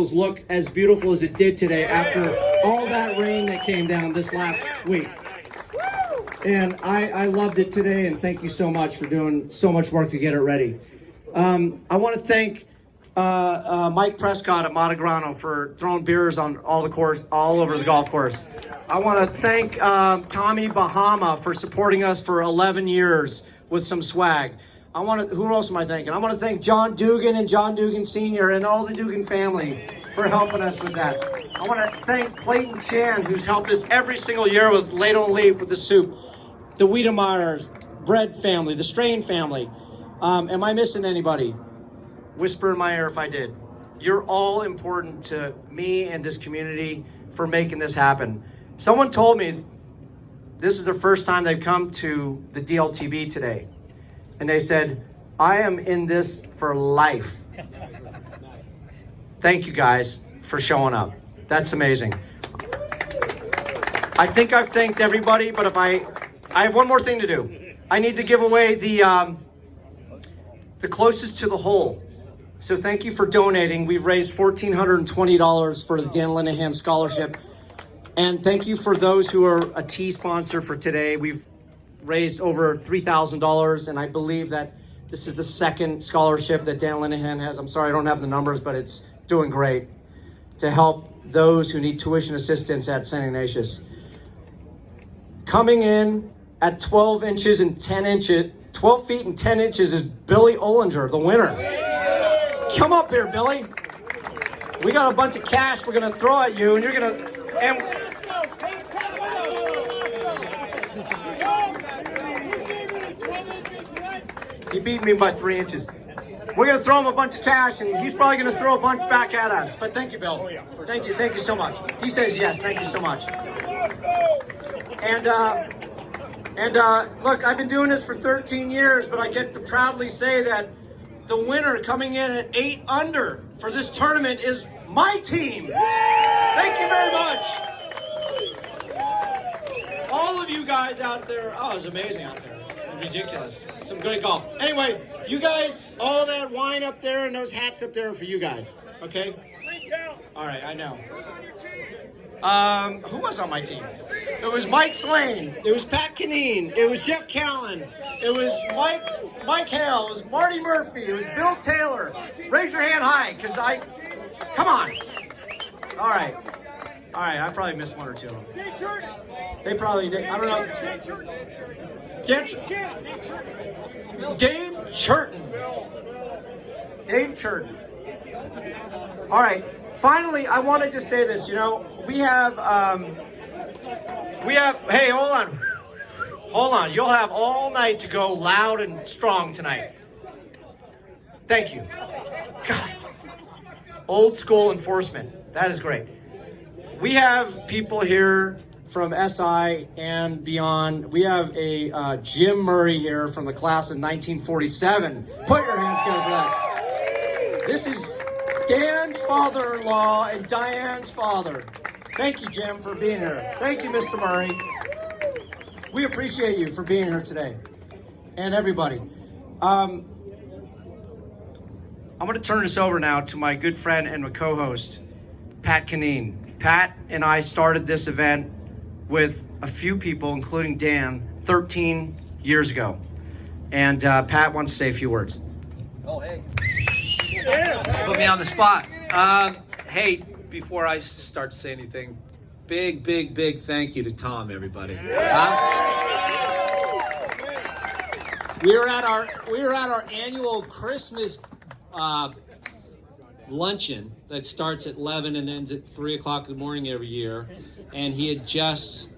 look as beautiful as it did today after all that rain that came down this last week. And I loved it today, and thank you so much for doing so much work to get it ready. I want to thank Mike Prescott at Montegrano for throwing beers on all over the golf course. I want to thank Tommy Bahama for supporting us for 11 years with some swag. Who else am I thanking? I want to thank John Dugan and John Dugan Sr. and all the Dugan family for helping us with that. I want to thank Clayton Chan, who's helped us every single year with Ladle and Leaf with the soup. The Wiedemeyers, Bread family, the Strain family. Am I missing anybody? Whisper in my ear if I did. You're all important to me and this community for making this happen. Someone told me this is the first time they've come to the DLTB today. And they said, I am in this for life. Thank you guys for showing up. That's amazing. I think I've thanked everybody, but I have one more thing to do. I need to give away the closest to the hole. So thank you for donating. We've raised $1,420 for the Dan Linehan Scholarship. And thank you for those who are a tea sponsor for today. We've raised over $3,000, and I believe that this is the second scholarship that Dan Linehan has. I'm sorry, I don't have the numbers, but it's doing great to help those who need tuition assistance at St. Ignatius. Coming in at 12 feet and 10 inches is Billy Ollinger, the winner. Come up here, Billy. We got a bunch of cash we're gonna throw at you, and you're gonna, he beat me by 3 inches. We're gonna throw him a bunch of cash, and he's probably gonna throw a bunch back at us. But thank you, Bill. Thank you so much. He says yes. Thank you so much. And look, I've been doing this for 13 years, but I get to proudly say that the winner coming in at 8 under for this tournament is my team. Thank you very much. All of you guys out there. Oh, it was amazing out there. Ridiculous. Some great golf. Anyway, you guys, all that wine up there and those hats up there are for you guys. Okay? All right, I know. Who was on my team? It was Mike Slane. It was Pat Kineen. It was Jeff Callan. It was Mike Hale. It was Marty Murphy. It was Bill Taylor. Raise your hand high, because come on. All right, I probably missed one or two of them. They probably did. I don't know. Dave Churton. Dave Churton. All right. Finally, I want to just say this. You know, we have. Hey, hold on. You'll have all night to go loud and strong tonight. Thank you. God. Old school enforcement. That is great. We have people here from SI and beyond. We have a Jim Murray here from the class of 1947. Put your hands together for that. This is Dan's father-in-law and Diane's father. Thank you, Jim, for being here. Thank you, Mr. Murray. We appreciate you for being here today. And everybody. I'm going to turn this over now to my good friend and my co-host, Pat Kineen. Pat and I started this event with a few people, including Dan, 13 years ago. And Pat wants to say a few words. Oh, hey. Put me on the spot. Hey, before I start to say anything, big thank you to Tom, everybody. We were at our annual Christmas luncheon that starts at 11 and ends at 3 o'clock in the morning every year, and he had just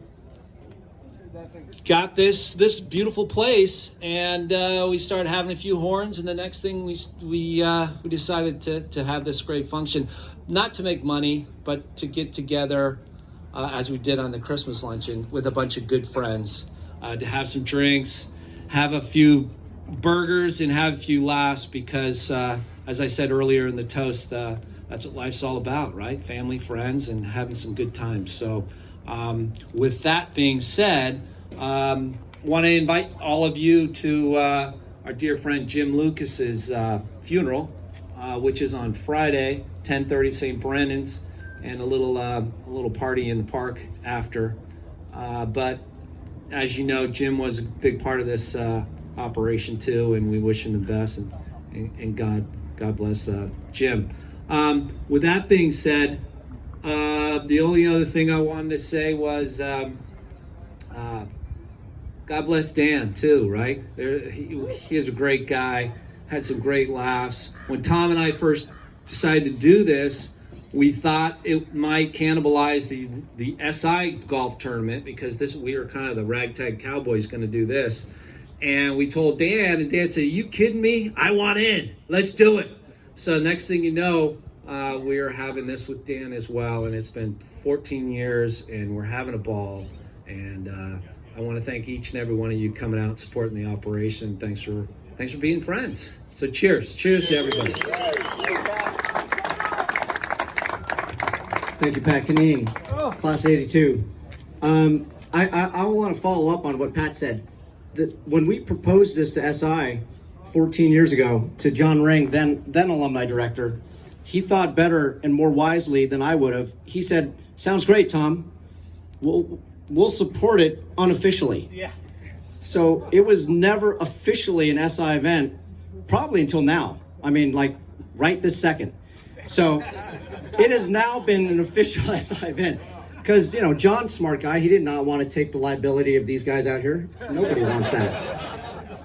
got this beautiful place, and we started having a few horns, and the next thing we decided to have this great function, not to make money, but to get together as we did on the Christmas luncheon with a bunch of good friends, to have some drinks, have a few burgers, and have a few laughs, because as I said earlier in the toast, that's what life's all about, right? Family, friends, and having some good times. So with that being said, want to invite all of you to our dear friend Jim Lucas's funeral which is on Friday, 10:30, St. Brennan's, and a little party in the park after. But as you know, Jim was a big part of this operation too, and we wish him the best, and God bless Jim. With that being said, the only other thing I wanted to say was God bless Dan too, right? He is a great guy, had some great laughs. When Tom and I first decided to do this, we thought it might cannibalize the SI golf tournament, because we were kind of the ragtag cowboys going to do this. And we told Dan, and Dan said, "You kidding me? I want in. Let's do it." So next thing you know, we are having this with Dan as well, and it's been 14 years, and we're having a ball. And I want to thank each and every one of you coming out and supporting the operation. Thanks for being friends. So cheers to everybody. Thank you, Pat Canine, Class 82. I want to follow up on what Pat said. When we proposed this to SI 14 years ago, to John Ring, then alumni director, he thought better and more wisely than I would have. He said, "Sounds great, Tom. We'll support it unofficially." Yeah. So it was never officially an SI event, probably until now. I mean, like right this second. So it has now been an official SI event. Because, John's a smart guy. He did not want to take the liability of these guys out here. Nobody wants that.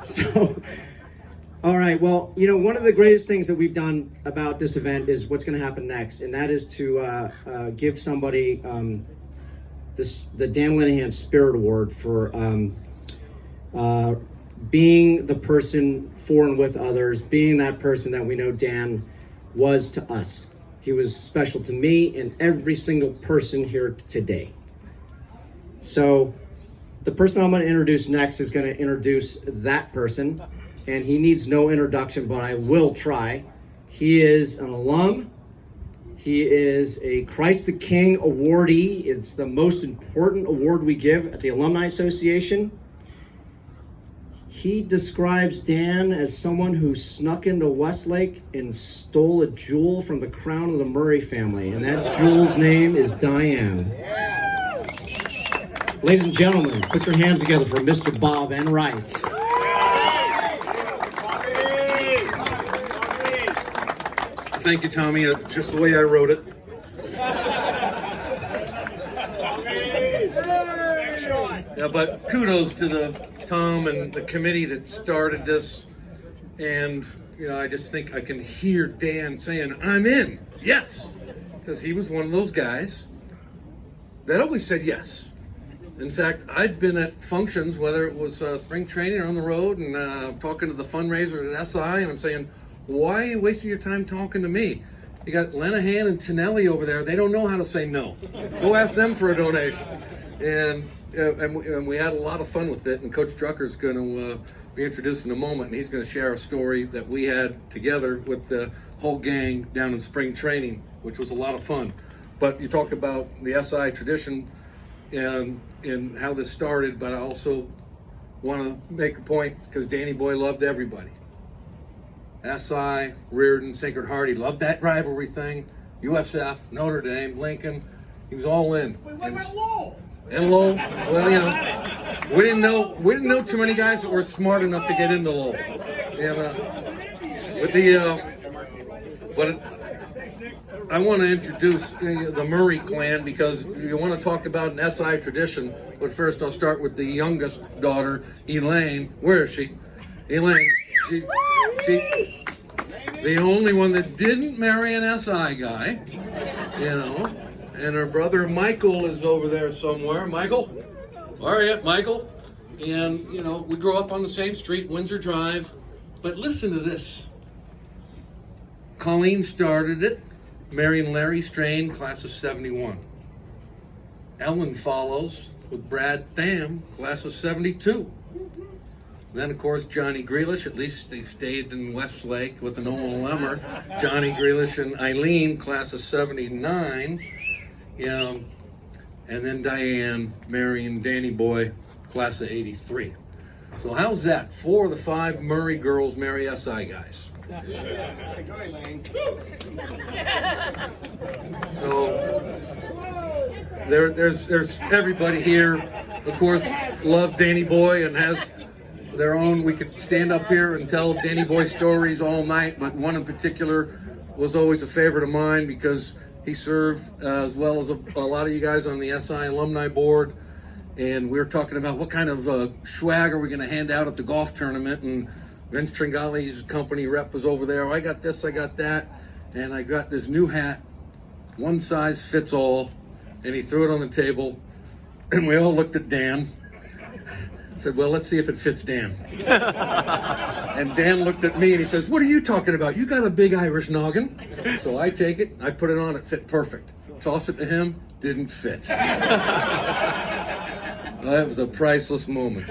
So, all right. Well, one of the greatest things that we've done about this event is what's going to happen next. And that is to give somebody the Dan Linehan Spirit Award for being the person for and with others, being that person that we know Dan was to us. He was special to me and every single person here today. So the person I'm going to introduce next is going to introduce that person, and he needs no introduction, but I will try. He is an alum. He is a Christ the King awardee. It's the most important award we give at the Alumni Association. He describes Dan as someone who snuck into Westlake and stole a jewel from the crown of the Murray family, and that jewel's name is Diane. Ladies and gentlemen, put your hands together for Mr. Bob Enright. Thank you, Tommy. Just the way I wrote it. Yeah, but kudos to Tom and the committee that started this. And, I just think I can hear Dan saying, "I'm in, yes." Because he was one of those guys that always said yes. In fact, I'd been at functions, whether it was spring training or on the road, and talking to the fundraiser at SI, and I'm saying, "Why are you wasting your time talking to me? You got Linehan and Tonelli over there. They don't know how to say no. Go ask them for a donation." And we had a lot of fun with it. And Coach Drucker is going to be introduced in a moment, and he's going to share a story that we had together with the whole gang down in spring training, which was a lot of fun. But you talk about the SI tradition and how this started, but I also want to make a point, because Danny Boy loved everybody. SI, Reardon, Sacred Heart, he loved that rivalry thing. USF, Notre Dame, Lincoln, he was all in. And Lowell, well, we didn't know too many guys that were smart enough to get into Lowell. But I want to introduce the Murray clan, because you want to talk about an SI tradition. But first, I'll start with the youngest daughter, Elaine. Where is she? Elaine. She the only one that didn't marry an SI guy, And her brother Michael is over there somewhere. Michael? Where are you, Michael? And, we grew up on the same street, Windsor Drive. But listen to this. Colleen started it, marrying Larry Strain, class of 71. Ellen follows with Brad Tham, class of 72. Then, of course, Johnny Grealish, at least they stayed in Westlake with an old Lemmer. Johnny Grealish and Eileen, class of 79. And then Diane marrying Danny Boy, class of 83. So how's that? 4 of the 5 Murray girls marry SI guys. So there's everybody here, of course, loves Danny Boy and has their own. We could stand up here and tell Danny Boy stories all night, but one in particular was always a favorite of mine because he served as well as a lot of you guys on the SI alumni board. And we were talking about what kind of swag are we going to hand out at the golf tournament. And Vince Tringali's company rep was over there. Oh, I got this, I got that. And I got this new hat, one size fits all. And he threw it on the table. And we all looked at Dan. Said, well, let's see if it fits Dan. And Dan looked at me and he says, what are you talking about? You got a big Irish noggin. So I take it, I put it on, it fit perfect. Toss it to him, didn't fit. That was a priceless moment.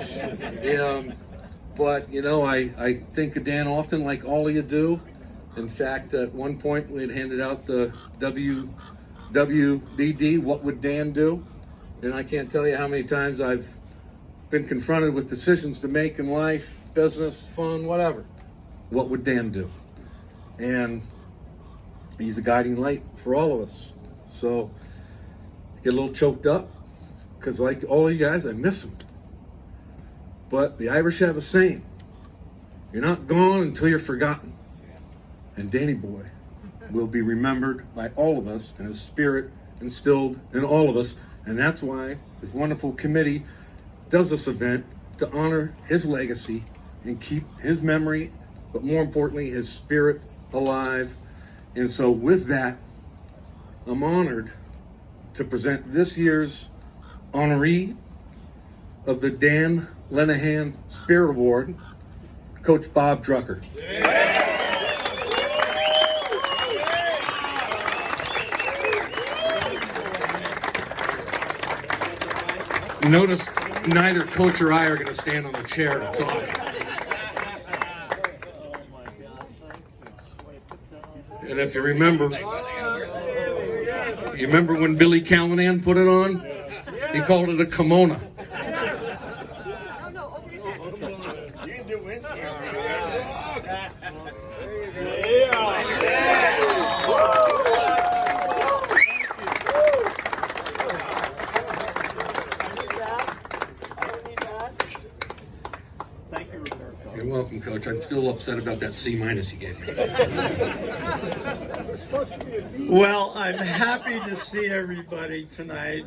But, you know, I think of Dan often like all of you do. In fact, at one point we had handed out the WWDD, What Would Dan Do? And I can't tell you how many times I've been confronted with decisions to make in life, business, fun, whatever. What would Dan do? And he's a guiding light for all of us. So I get a little choked up because, like all of you guys, I miss him. But the Irish have a saying, you're not gone until you're forgotten. And Danny Boy will be remembered by all of us and his spirit instilled in all of us. And that's why this wonderful committee does this event to honor his legacy and keep his memory, but more importantly, his spirit alive. And so with that, I'm honored to present this year's honoree of the Dan Linehan Spirit Award, Coach Bob Drucker. Notice neither Coach or I are going to stand on the chair to talk. And if you remember when Billy Callanan put it on? He called it a kimono. You're welcome, Coach. I'm still upset about that C- you gave me. Well, I'm happy to see everybody tonight.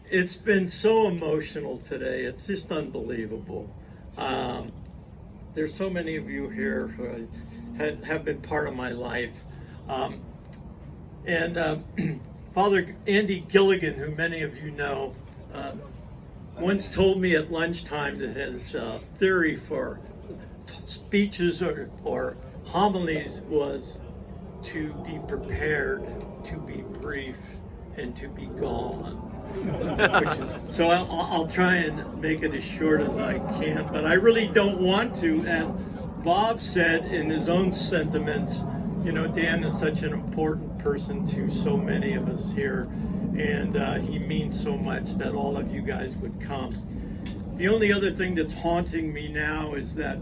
It's been so emotional today. It's just unbelievable. There's so many of you here who have been part of my life. Father Andy Gilligan, who many of you know, once told me at lunchtime that his theory for speeches or homilies was to be prepared, to be brief, and to be gone. So I'll try and make it as short as I can, but I really don't want to. As Bob said in his own sentiments, you know, Dan is such an important person to so many of us here, and he means so much that all of you guys would come. The only other thing that's haunting me now is that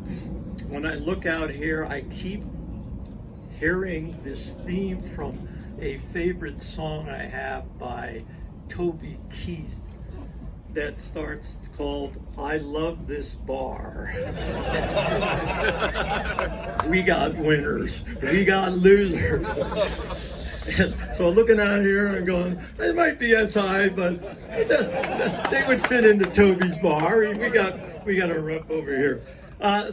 when I look out here, I keep hearing this theme from a favorite song I have by Toby Keith that starts, it's called I Love This Bar. We got winners, we got losers. And so looking out here and going, it might be SI, but they would fit into Toby's bar. We got a rep over here.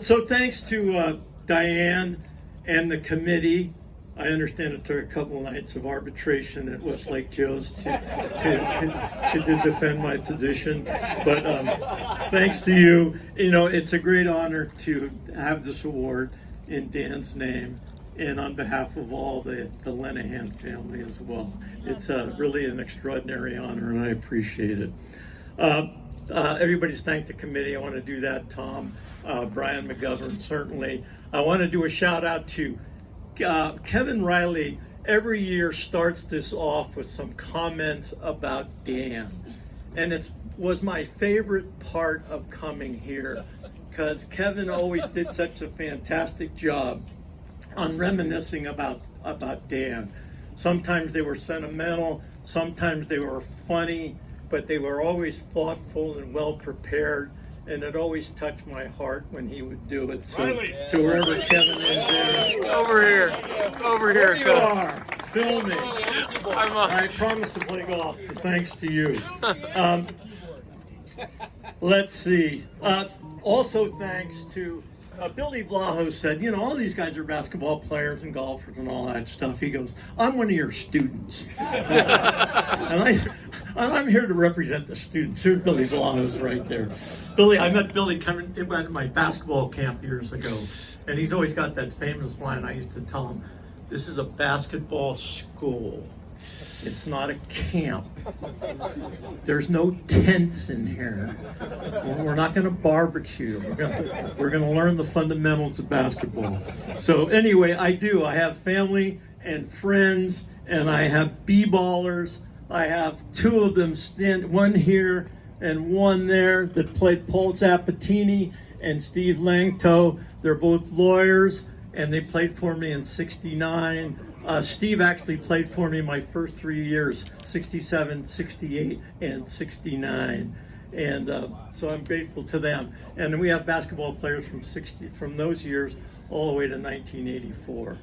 So thanks to Diane and the committee. I understand it took a couple of nights of arbitration at Westlake Joe's to defend my position. But thanks to you, you know, it's a great honor to have this award in Dan's name and on behalf of all the Linehan family as well. It's really an extraordinary honor, and I appreciate it. Everybody's thanked the committee. I want to do that, Tom, Brian McGovern, certainly. I want to do a shout out to Kevin Riley. Every year starts this off with some comments about Dan. And it was my favorite part of coming here because Kevin always did such a fantastic job on reminiscing about Dan. Sometimes they were sentimental, sometimes they were funny, but they were always thoughtful and well prepared. And it always touched my heart when he would do it. So, to wherever Kevin is there. Over here. Over here. There you are, filming. I promise to play golf, thanks to you. Let's see. Also, thanks to Billy Blaho said, you know, all these guys are basketball players and golfers and all that stuff. He goes, I'm one of your students. And I'm here to represent the students. Here's Billy Blaho's right there. I met Billy coming to my basketball camp years ago, and he's always got that famous line I used to tell him, this is a basketball school. It's not a camp. There's no tents in here. We're not going to barbecue. We're going to learn the fundamentals of basketball. So anyway, I have family and friends, and I have b-ballers. I have two of them one here and one there that played Paul Zappatini and Steve Langto. They're both lawyers, and they played for me in '69. Steve actually played for me my first 3 years, 67, 68, and 69. And so I'm grateful to them. And we have basketball players from those years all the way to 1984.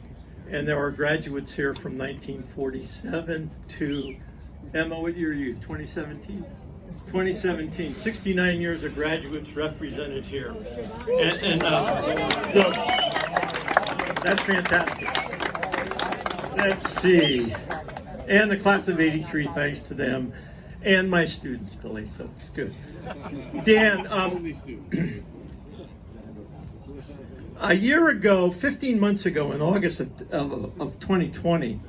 And there are graduates here from 1947 to, Emma, what year are you, 2017? 2017, 69 years of graduates represented here. So that's fantastic. Let's see. And the class of 83, thanks to them. And my students, Billy, so it's good. Dan, a year ago, 15 months ago, in August of 2020,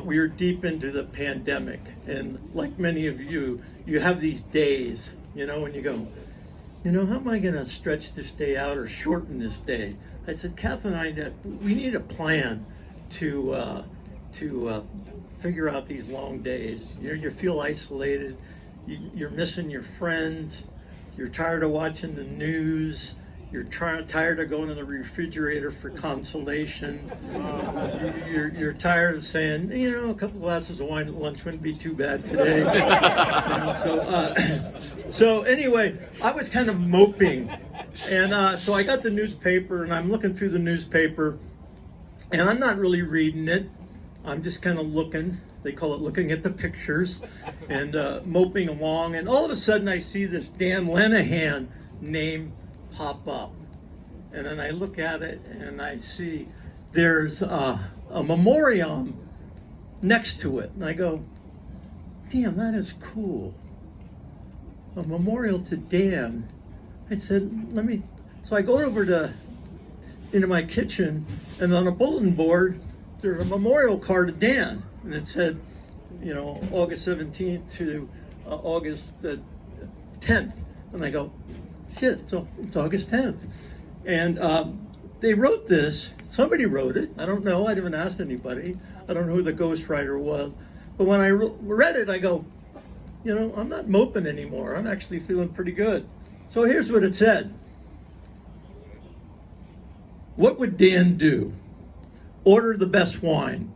we were deep into the pandemic. And like many of you, you have these days, you know, when you go, you know, how am I going to stretch this day out or shorten this day? I said, Kath and I, we need a plan to figure out these long days. You feel isolated. You're missing your friends. You're tired of watching the news. You're tired of going to the refrigerator for consolation. You're tired of saying, you know, a couple glasses of wine at lunch wouldn't be too bad today. So anyway, I was kind of moping. And so I got the newspaper, and I'm looking through the newspaper, and I'm not really reading it. I'm just kind of looking. They call it looking at the pictures and moping along. And all of a sudden, I see this Dan Linehan name pop up. And then I look at it, and I see there's a memoriam next to it. And I go, damn, that is cool. A memorial to Dan. I said, so I go over into my kitchen, and on a bulletin board, there's a memorial card to Dan, and it said, you know, August 17th to August 10th. And I go, shit, it's August 10th. And they wrote this, somebody wrote it, I don't know, I haven't asked anybody, I don't know who the ghostwriter was, but when I read it, I go, you know, I'm not moping anymore, I'm actually feeling pretty good. So here's what it said. What would Dan do? Order the best wine.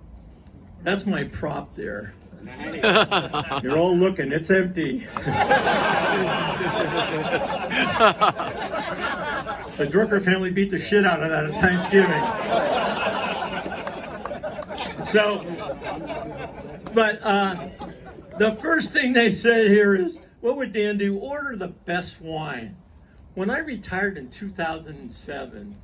That's my prop there. You're all looking, it's empty. The Drucker family beat the shit out of that at Thanksgiving. So, but the first thing they said here is, what would Dan do? Order the best wine. When I retired in 2007,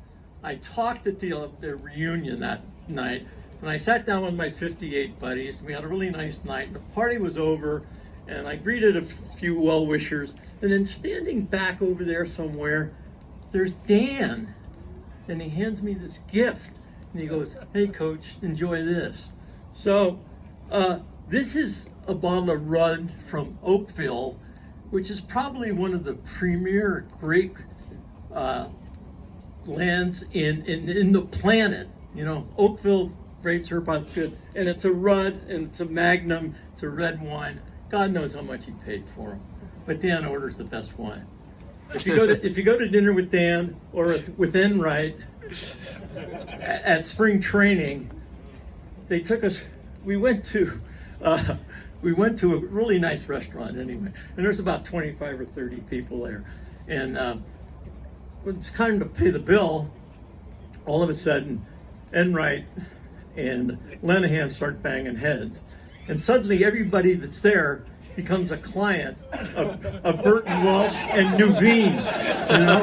I talked at the reunion that night, and I sat down with my 58 buddies. We had a really nice night. The party was over, and I greeted a few well-wishers. And then standing back over there somewhere, there's Dan, and he hands me this gift. And he goes, hey, Coach, enjoy this. So this is a bottle of Rudd from Oakville, which is probably one of the premier grape lands in the planet. You know, Oakville grapes are about good, and it's a Rudd, and it's a Magnum, it's a red wine. God knows how much he paid for them. But Dan orders the best wine. if you go to dinner with Dan or with Enright at spring training, they took us. We went to a really nice restaurant anyway, and there's about 25 or 30 people there, and when it's time to pay the bill, all of a sudden, Enright and Linehan start banging heads, and suddenly everybody that's there becomes a client of Burton Walsh and Nuveen, you know.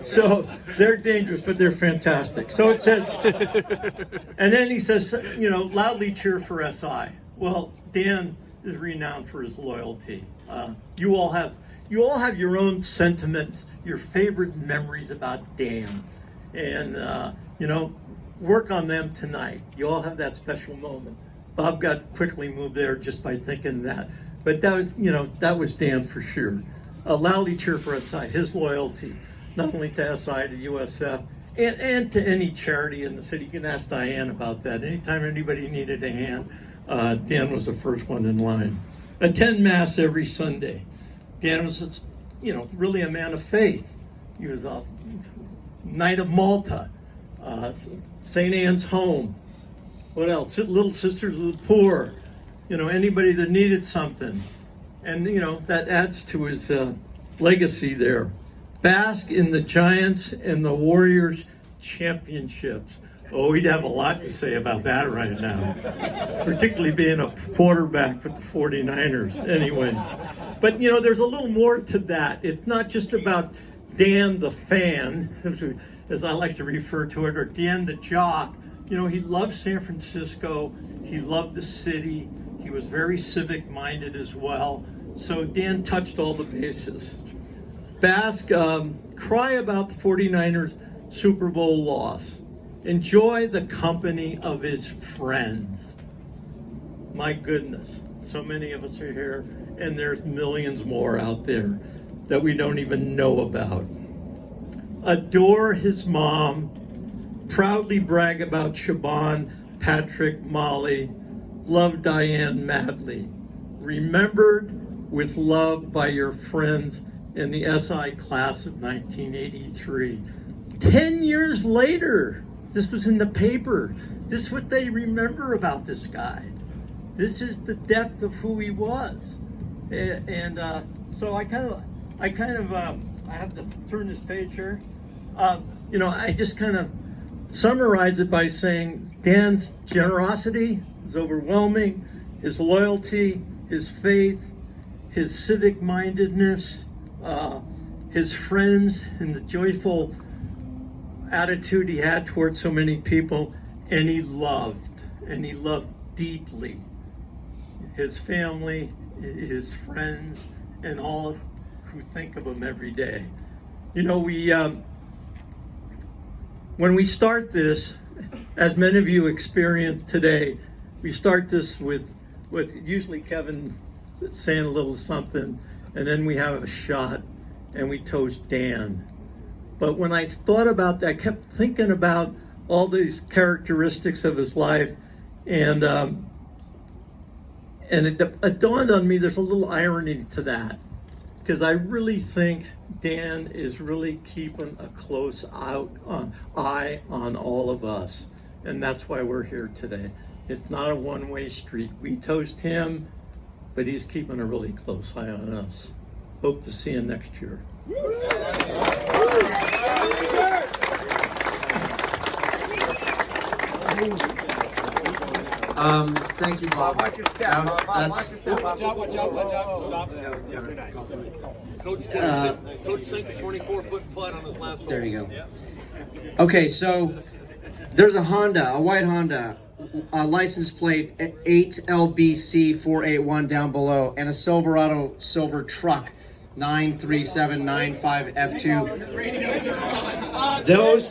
So they're dangerous, but they're fantastic. So it says, and then he says, you know, loudly cheer for SI. Well, Dan is renowned for his loyalty. You all have your own sentiments, your favorite memories about Dan, and you know, work on them tonight. You all have that special moment. Bob got quickly moved there just by thinking that. But that was, you know, that was Dan for sure. A loudly cheer for SI, his loyalty, not only to SI, to USF, and to any charity in the city. You can ask Diane about that. Anytime anybody needed a hand, Dan was the first one in line. Attend Mass every Sunday. Dan was, you know, really a man of faith. He was a Knight of Malta, St. Anne's Home. What else? Little Sisters of the Poor. You know, anybody that needed something. And, you know, that adds to his legacy there. Bask in the Giants and the Warriors championships. Oh, he'd have a lot to say about that right now. Particularly being a quarterback with the 49ers. Anyway. But, you know, there's a little more to that. It's not just about Dan the fan, as I like to refer to it, or Dan the jock. You know, he loved San Francisco. He loved the city. He was very civic-minded as well. So Dan touched all the bases. Bask, cry about the 49ers Super Bowl loss. Enjoy the company of his friends. My goodness, so many of us are here, and there's millions more out there that we don't even know about. Adore his mom. Proudly brag about Shaban, Patrick, Molly. Love Diane madly. Remembered with love by your friends in the SI class of 1983. 10 years later, this was in the paper. This is what they remember about this guy. This is the depth of who he was. And so I have to turn this page here. You know, I just kind of summarize it by saying Dan's generosity is overwhelming, his loyalty, his faith, his civic mindedness, his friends, and the joyful attitude he had towards so many people, and he loved deeply his family, his friends, and all who think of him every day. You know, when we start this, as many of you experienced today, we start this with usually Kevin saying a little something, and then we have a shot, and we toast Dan. But when I thought about that, I kept thinking about all these characteristics of his life, and it dawned on me there's a little irony to that, because I really think Dan is really keeping a close eye on all of us, and that's why we're here today. It's not a one-way street. We toast him, but he's keeping a really close eye on us. Hope to see you next year. Thank you, Bob. Watch your step. Bob, watch your step. Watch out, watch out, watch out. Stop. Coach sank a 24-foot putt on his last hole. There you go. Okay, so there's a white Honda, license plate 8LBC481 down below, and a Silverado silver truck 93795F2. Those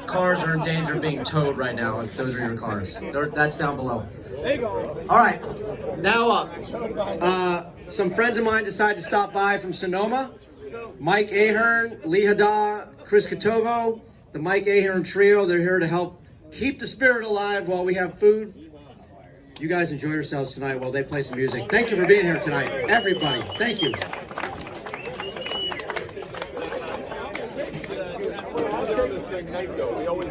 cars are in danger of being towed right now. If those are your cars, that's down below. All right, now up. Some friends of mine decided to stop by from Sonoma. Mike Ahern, Lee Hada, Chris Katovo, the Mike Ahern trio. They're here to help keep the spirit alive while we have food. You guys enjoy yourselves tonight while they play some music. Thank you for being here tonight, everybody. Thank you. Night though. We always